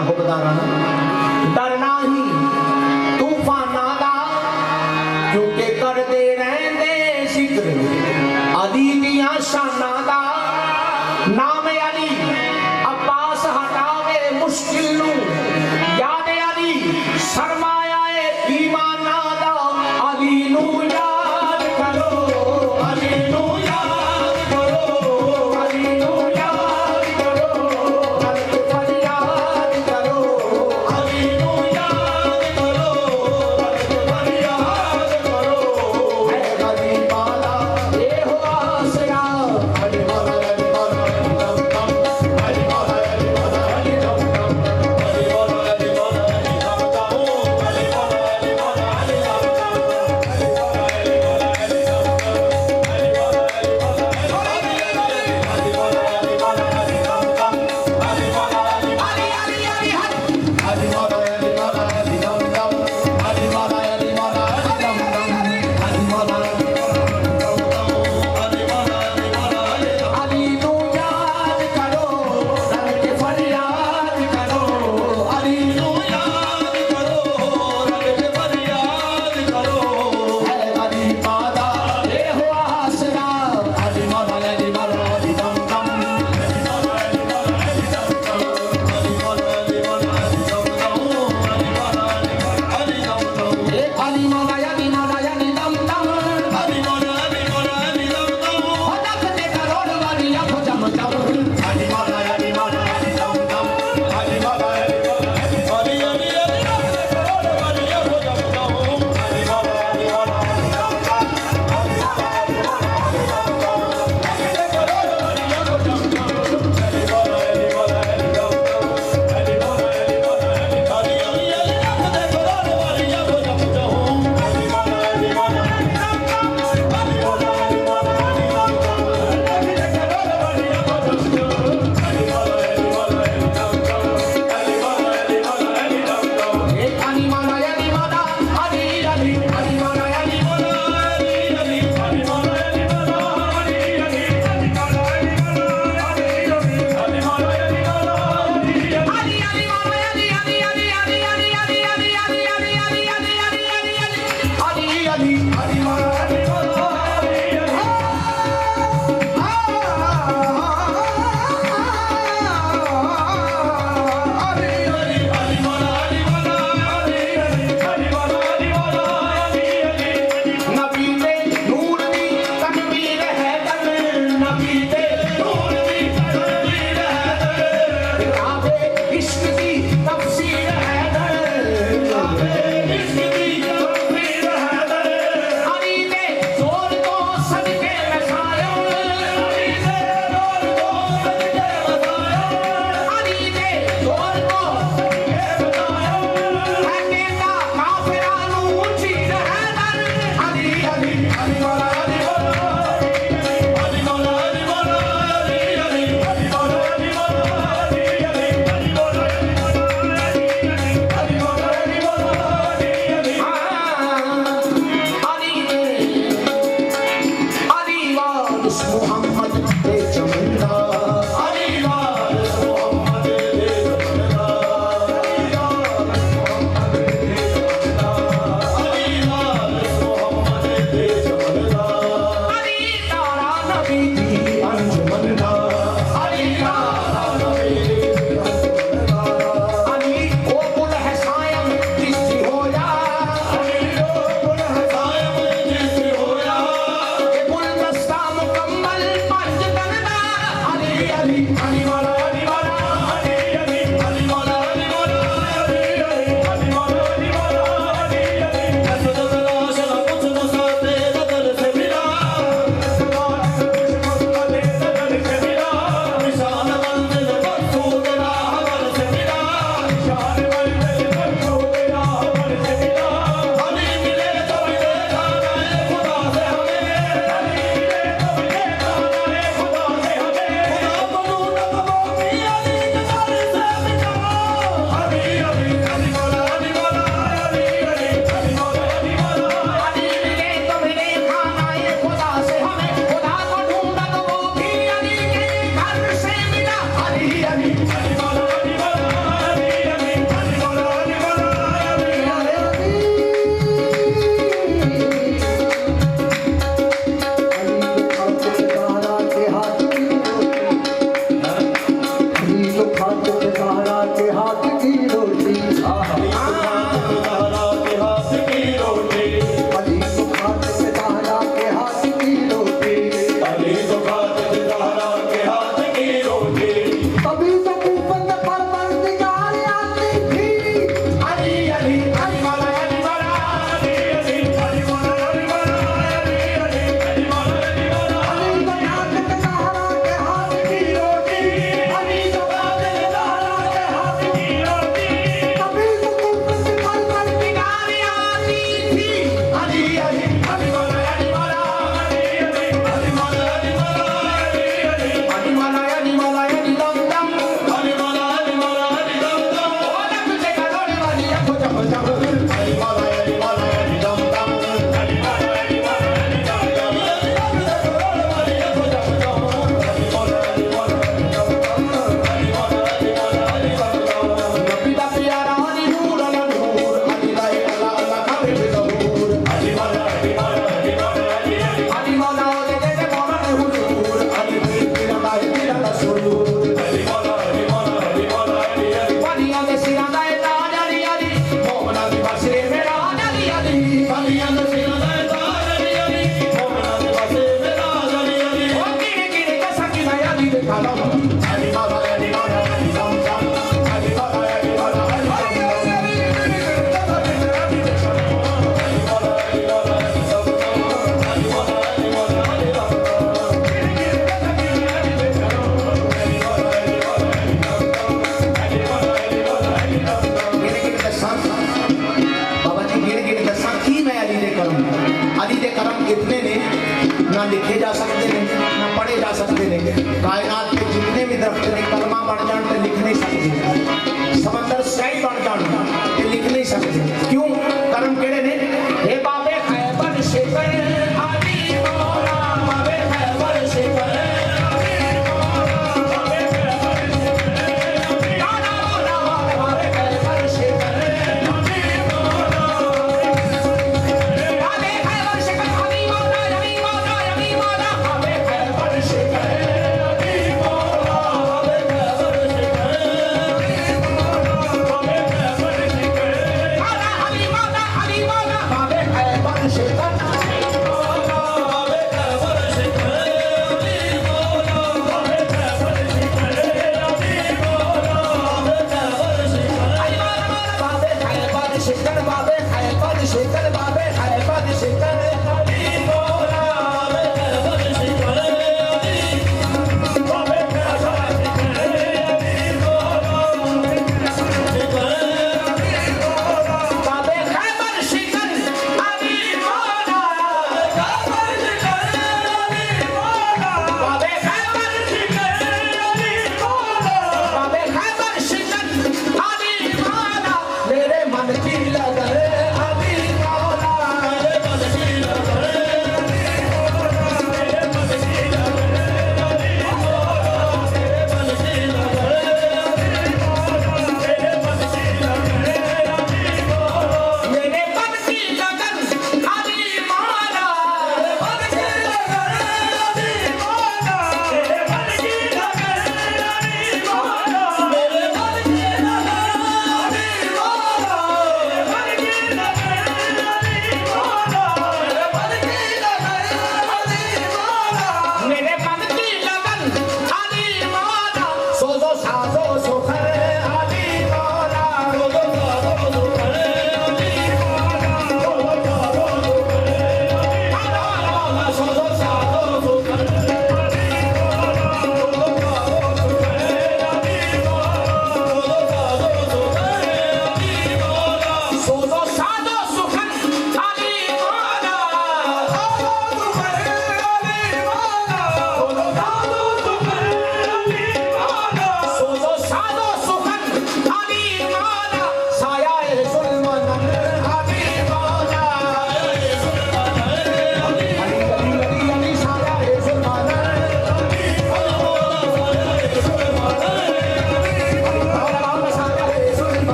ना हुक्मदारा डरना ही तूफाना दा क्योंकि कर दे रहंदे जिक्र अली दियां शाना दा नाम अली अब्बास हटावे मुश्किल नू याद अली सरमाया ईमान दा अली नू याद करो अली नू याद करो अली नू याद करो अली फरियाद करो अली नू याद करो अली फरियाद करो है अली वाला ये हो आसरा अली वाला ने ना पढ़े जा सकते ने। कायनात के जितने भी दरख्त ने कलमा बन जान ते लिख नहीं सकते, समंदर स्याही बन जान ते लिख नहीं सकते। क्यों? कर्म केड़े ने? हे बाबे खैबर शिकर अली मौला, बाबे खैबर शिकर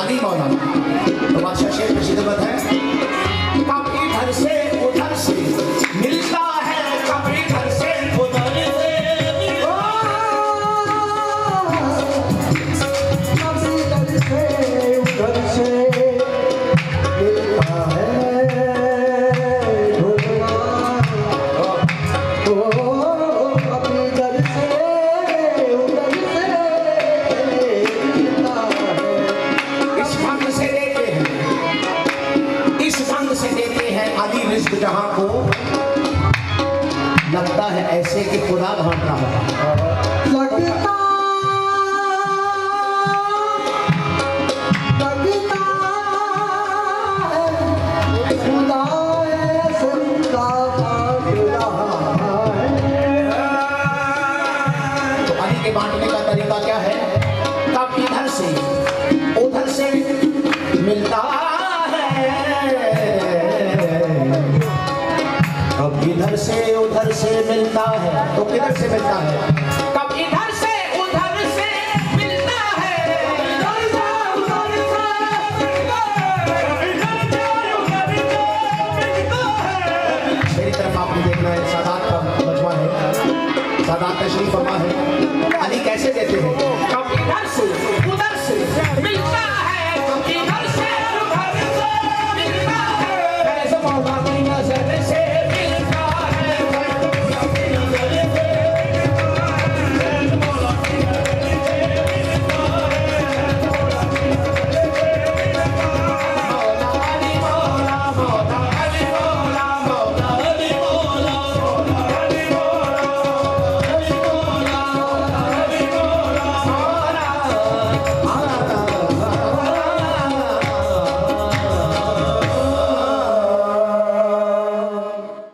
अली मौला। तो बादशाह शेर की खिदमत है, कभी इधर से उधर से मिलता है, कभी इधर से उधर से, कभी इधर से उधर से मिलता है रिस्क जहां को लगता है ऐसे कि खुदा बांट रहा है, लगता है खुदा ऐसे खुदा बांट रहा है। तो अली के बांटने का तरीका क्या है? कब इधर से उधर से मिलता है, अब इधर से उधर से मिलता है। तो किधर से मिलता है?